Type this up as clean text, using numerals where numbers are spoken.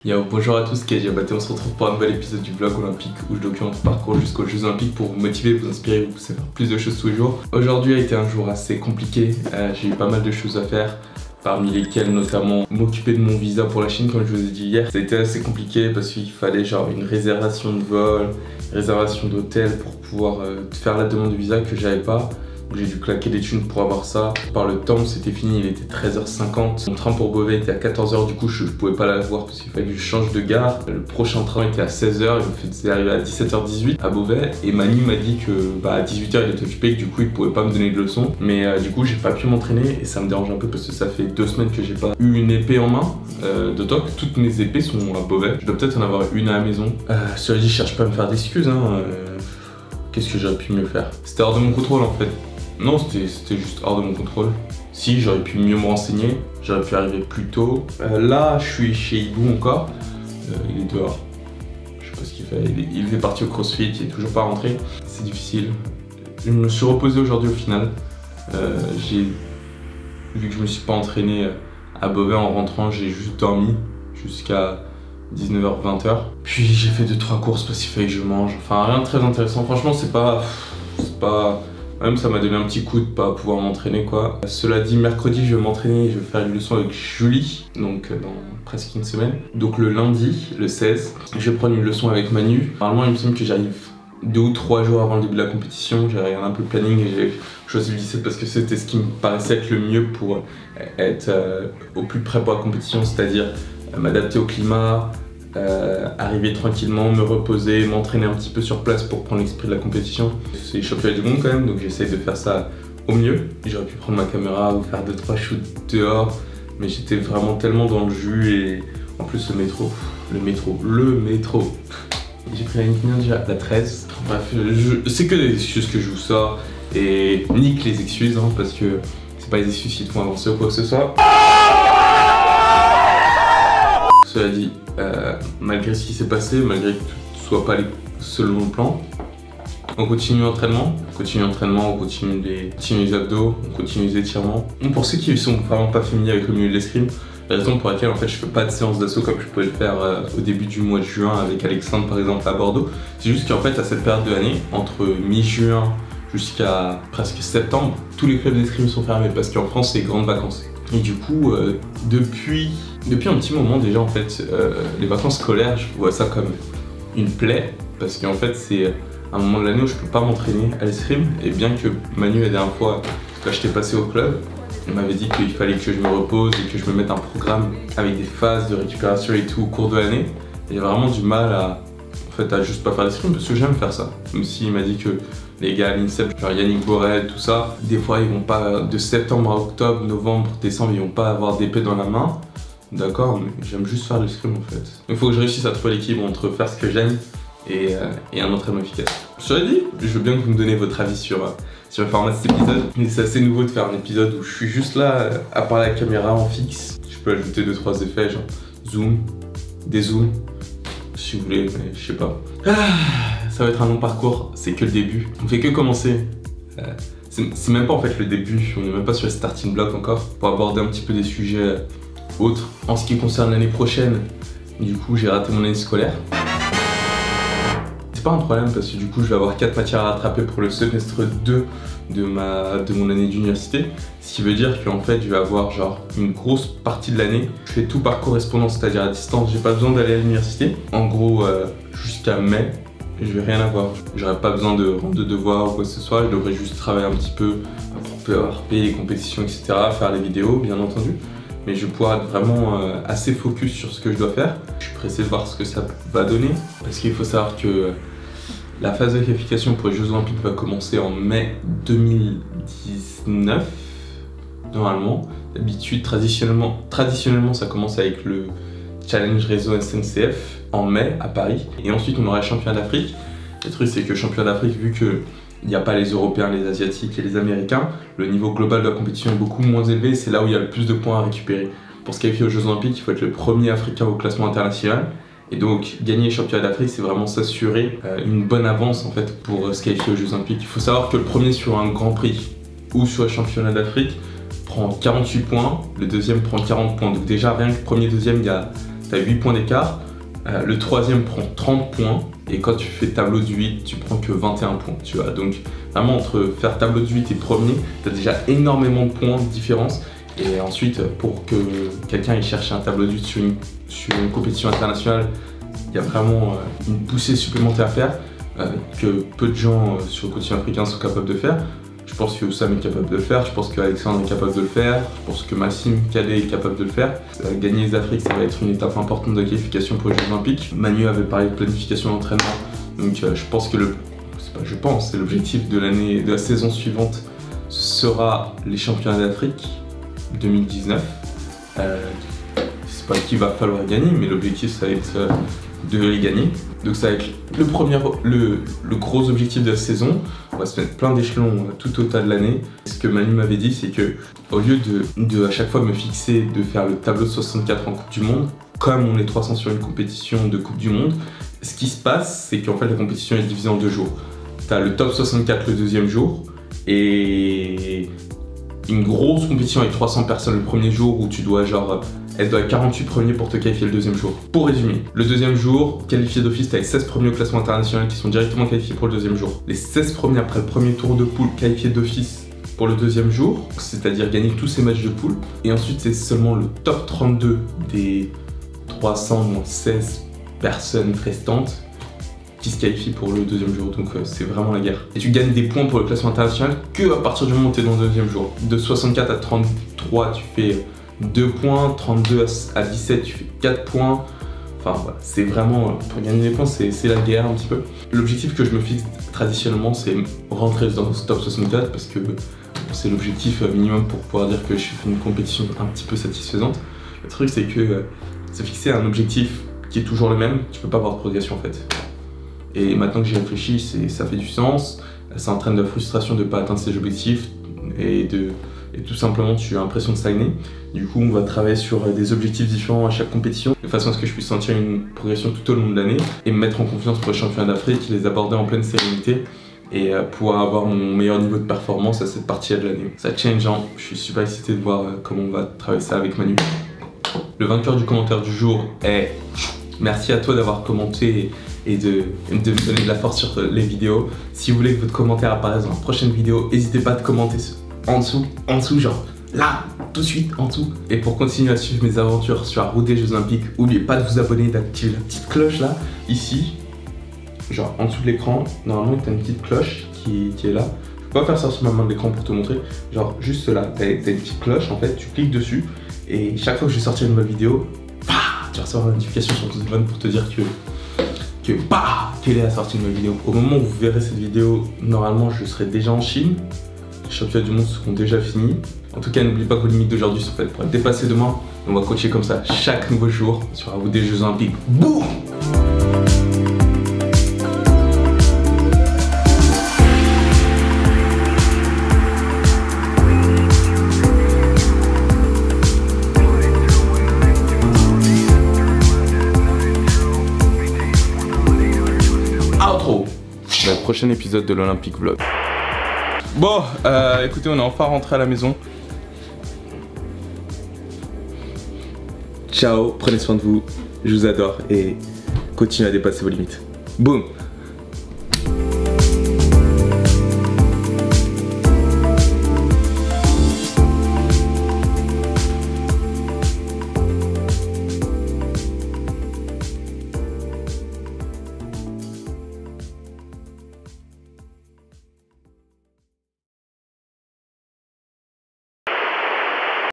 Yo, bonjour à tous, c'est KJ Abaté, on se retrouve pour un nouvel épisode du vlog olympique où je documente mon parcours jusqu'aux Jeux Olympiques pour vous motiver, vous inspirer, vous pousser à faire plus de choses tous les jours. Aujourd'hui a été un jour assez compliqué, j'ai eu pas mal de choses à faire, parmi lesquelles notamment m'occuper de mon visa pour la Chine comme je vous ai dit hier. Ça a été assez compliqué parce qu'il fallait genre une réservation de vol, une réservation d'hôtel pour pouvoir faire la demande de visa que j'avais pas. J'ai dû claquer des thunes pour avoir ça. Par le temps, c'était fini, il était 13h50. Mon train pour Beauvais était à 14h, du coup je pouvais pas l'avoir parce qu'il fallait que je change de gare. Le prochain train était à 16h, il me faisait arriver à 17h18 à Beauvais. Et Manu m'a dit que à 18h il était occupé et que du coup il pouvait pas me donner de leçons. Mais du coup j'ai pas pu m'entraîner et ça me dérange un peu parce que ça fait 2 semaines que j'ai pas eu une épée en main de toc. Toutes mes épées sont à Beauvais. Je dois peut-être en avoir une à la maison. Cela dit, je cherche pas à me faire d'excuses. Qu'est-ce que j'aurais pu mieux faire? C'était hors de mon contrôle en fait. Non, c'était juste hors de mon contrôle. Si, j'aurais pu mieux me renseigner, j'aurais pu arriver plus tôt. Là, je suis chez Hibou encore. Il est dehors. Je sais pas ce qu'il fait. Il est parti au CrossFit, il est toujours pas rentré. C'est difficile. Je me suis reposé aujourd'hui au final. Vu que je me suis pas entraîné à Beauvais en rentrant, j'ai juste dormi jusqu'à 19h-20h. Puis j'ai fait 2-3 courses parce qu'il fallait que je mange. Enfin, rien de très intéressant. Franchement, c'est pas... Même ça m'a donné un petit coup de pas pouvoir m'entraîner quoi. Cela dit, mercredi je vais m'entraîner, je vais faire une leçon avec Julie, donc dans presque une semaine. Donc le lundi, le 16, je vais prendre une leçon avec Manu. Normalement il me semble que j'arrive 2 ou 3 jours avant le début de la compétition. J'ai regardé un peu le planning et j'ai choisi le 17 parce que c'était ce qui me paraissait être le mieux pour être au plus près pour la compétition, c'est-à-dire m'adapter au climat, arriver tranquillement, me reposer, m'entraîner un petit peu sur place pour prendre l'esprit de la compétition. C'est les championnats du monde quand même, donc j'essaye de faire ça au mieux. J'aurais pu prendre ma caméra ou faire 2-3 shoots dehors, mais j'étais vraiment tellement dans le jus et en plus le métro. J'ai pris la ligne déjà, la 13. Bref, c'est que des excuses que je vous sors et nique les excuses parce que c'est pas les excuses qui te font avancer ou quoi que ce soit. Cela dit, malgré ce qui s'est passé, malgré que tout soit pas allé selon le plan, on continue l'entraînement, on continue les abdos, on continue les étirements. Pour ceux qui sont vraiment pas familiers avec le milieu de l'escrime, la raison pour laquelle en fait je fais pas de séance d'assaut comme je pouvais le faire au début du mois de juin avec Alexandre par exemple à Bordeaux, c'est juste qu'en fait à cette période de l'année, entre mi-juin jusqu'à presque septembre, tous les clubs d'escrime sont fermés parce qu'en France c'est les grandes vacances. Et du coup, depuis un petit moment déjà en fait, les vacances scolaires, je vois ça comme une plaie parce qu'en fait c'est un moment de l'année où je peux pas m'entraîner à l'escrime et bien que Manu la dernière fois, quand j'étais passé au club, il m'avait dit qu'il fallait que je me repose et que je me mette un programme avec des phases de récupération et tout au cours de l'année. J'ai vraiment du mal à juste pas faire l'escrime parce que j'aime faire ça. Même s'il m'a dit que les gars à l'INSEP, genre Yannick Borel, tout ça, des fois ils vont pas, de septembre à octobre, novembre, décembre, ils vont pas avoir d'épée dans la main. D'accord, mais j'aime juste faire l'escrime en fait. Il faut que je réussisse à trouver l'équilibre entre faire ce que j'aime et un entraînement efficace. Cela dit, je veux bien que vous me donniez votre avis sur le format de cet épisode. C'est assez nouveau de faire un épisode où je suis juste là, à part la caméra en fixe. Je peux ajouter 2-3 effets, genre zoom, dézoom, si vous voulez, mais je sais pas. Ça va être un long parcours, c'est que le début. On fait que commencer. C'est même pas en fait le début, on n'est même pas sur le starting block encore, pour aborder un petit peu des sujets autres. En ce qui concerne l'année prochaine, du coup j'ai raté mon année scolaire. C'est pas un problème parce que du coup je vais avoir 4 matières à rattraper pour le semestre 2 de mon année d'université. Ce qui veut dire qu'en fait je vais avoir genre une grosse partie de l'année. Je fais tout par correspondance, c'est-à-dire à distance, j'ai pas besoin d'aller à l'université. En gros jusqu'à mai, je vais rien avoir. J'aurai pas besoin de rendre de devoirs ou quoi que ce soit, je devrais juste travailler un petit peu pour payer les compétitions, etc. Faire les vidéos bien entendu. Mais je vais pouvoir être vraiment assez focus sur ce que je dois faire. Je suis pressé de voir ce que ça va donner parce qu'il faut savoir que la phase de qualification pour les Jeux Olympiques va commencer en mai 2019, normalement. D'habitude, traditionnellement, ça commence avec le Challenge Réseau SNCF en mai à Paris. Et ensuite, on aura le championnat d'Afrique. Le truc, c'est que le championnat d'Afrique, vu qu'il n'y a pas les Européens, les Asiatiques et les Américains, le niveau global de la compétition est beaucoup moins élevé. C'est là où il y a le plus de points à récupérer. Pour se qualifier aux Jeux Olympiques, il faut être le premier Africain au classement international. Et donc gagner les championnats d'Afrique, c'est vraiment s'assurer une bonne avance en fait pour se qualifier aux Jeux Olympiques. Il faut savoir que le premier sur un Grand Prix ou sur le championnat d'Afrique prend 48 points, le deuxième prend 40 points. Donc déjà rien que premier, deuxième, il y a tu as 8 points d'écart. Le troisième prend 30 points et quand tu fais tableau de 8, tu prends que 21 points, tu vois. Donc vraiment entre faire tableau de 8 et premier, tu as déjà énormément de points de différence. Et ensuite, pour que quelqu'un cherche un tableau de 8 sur une compétition internationale, il y a vraiment une poussée supplémentaire à faire que peu de gens sur le continent africain sont capables de faire. Je pense que Sam est capable de le faire, je pense qu'Alexandre est capable de le faire, je pense que Maxime Cadet est capable de le faire. Gagner les Afriques, ça va être une étape importante de la qualification pour les Jeux Olympiques. Manu avait parlé de planification d'entraînement, donc je pense que c'est l'objectif de la saison suivante sera les championnats d'Afrique 2019. C'est pas qu'il va falloir gagner, mais l'objectif ça va être de les gagner. Donc ça va être le gros objectif de la saison. On va se mettre plein d'échelons tout au tas de l'année. Ce que Manu m'avait dit, c'est que au lieu de à chaque fois me fixer de faire le tableau de 64 en Coupe du Monde, comme on est 300 sur une compétition de Coupe du Monde, ce qui se passe, c'est qu'en fait la compétition est divisée en 2 jours. Tu as le top 64 le deuxième jour et une grosse compétition avec 300 personnes le premier jour où tu dois elle doit être 48 premiers pour te qualifier le deuxième jour. Pour résumer, le deuxième jour, qualifié d'office, tu as les 16 premiers au classement international qui sont directement qualifiés pour le deuxième jour. Les 16 premiers après le premier tour de poule qualifiés d'office pour le deuxième jour, c'est-à-dire gagner tous ces matchs de poule. Et ensuite, c'est seulement le top 32 des 316 personnes restantes qui se qualifient pour le deuxième jour. Donc c'est vraiment la guerre. Et tu gagnes des points pour le classement international que à partir du moment où tu es dans le deuxième jour. De 64 à 33, tu fais 2 points, 32 à 17, tu fais 4 points. Enfin voilà, c'est vraiment, pour gagner des points, c'est la guerre un petit peu. L'objectif que je me fixe traditionnellement, c'est rentrer dans ce top 64 parce que c'est l'objectif minimum pour pouvoir dire que je fais une compétition un petit peu satisfaisante. Le truc, c'est que se fixer un objectif qui est toujours le même, tu peux pas avoir de progression en fait. Et maintenant que j'y réfléchis, ça fait du sens, ça entraîne de la frustration de ne pas atteindre ses objectifs et tout simplement tu as l'impression de stagner. Du coup on va travailler sur des objectifs différents à chaque compétition de façon à ce que je puisse sentir une progression tout au long de l'année et me mettre en confiance pour les championnats d'Afrique, les aborder en pleine sérénité et pouvoir avoir mon meilleur niveau de performance à cette partie de l'année. Ça change, hein. Je suis super excité de voir comment on va travailler ça avec Manu. Le vainqueur du commentaire du jour est... Merci à toi d'avoir commenté et de me donner de la force sur les vidéos. Si vous voulez que votre commentaire apparaisse dans la prochaine vidéo, n'hésitez pas à commenter en dessous, genre là, tout de suite, en dessous. Et pour continuer à suivre mes aventures sur la route des Jeux Olympiques, n'oubliez pas de vous abonner, d'activer la petite cloche là, ici, genre en dessous de l'écran. Normalement, tu as une petite cloche qui est là. Je peux pas faire sortir ma main de l'écran pour te montrer. Genre juste là, tu as une petite cloche en fait, tu cliques dessus et chaque fois que je vais sortir une nouvelle vidéo, tu vas recevoir une notification sur ton téléphone pour te dire qu'elle est la sortie de ma vidéo. Au moment où vous verrez cette vidéo, normalement je serai déjà en Chine. Les championnats du monde seront déjà finis. En tout cas, n'oubliez pas que vos limites d'aujourd'hui sont faites pour être dépassées demain. On va coacher comme ça chaque nouveau jour sur la route des Jeux Olympiques. Boum! Le prochain épisode de l'Olympique Vlog. Bon, écoutez, on est enfin rentré à la maison. Ciao, prenez soin de vous, je vous adore et continuez à dépasser vos limites. Boum!